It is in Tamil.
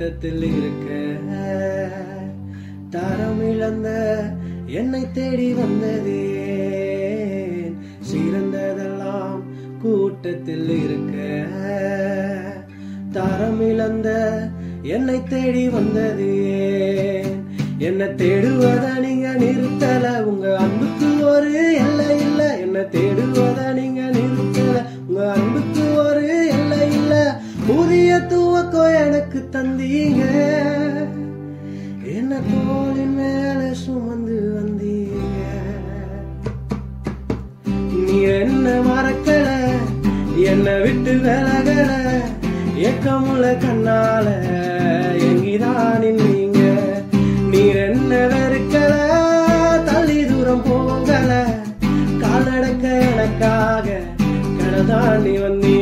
கூட்டத்தில் இருக்க தரம் இழந்த என்னை தேடி வந்ததே சிறந்ததெல்லாம் கூட்டத்தில் இருக்க தரம் இழந்த என்னை தேடி வந்ததே என்ன தேடுவத நீங்க நிறுத்தல உங்க அன்புக்கு ஒரு எல்லை இல்ல என்ன தேடுவத நீங்க நிறுத்தல உங்க அன்புக்கு ஒரு எல்லை இல்ல புதிய துவக்கம் எனக்கு தந்தீங்க என்ன தோளின் மேல சுமந்து வந்தீங்க நீ என்ன மறக்கல என்ன விட்டு விலகல ஏக்கமுள்ள கண்ணால எங்கிதான் நீங்க நீர் என்ன வெறுக்கல தள்ளி தூரம் போகல கால் நடக்க எனக்காக கடதாண்டி வந்தீங்க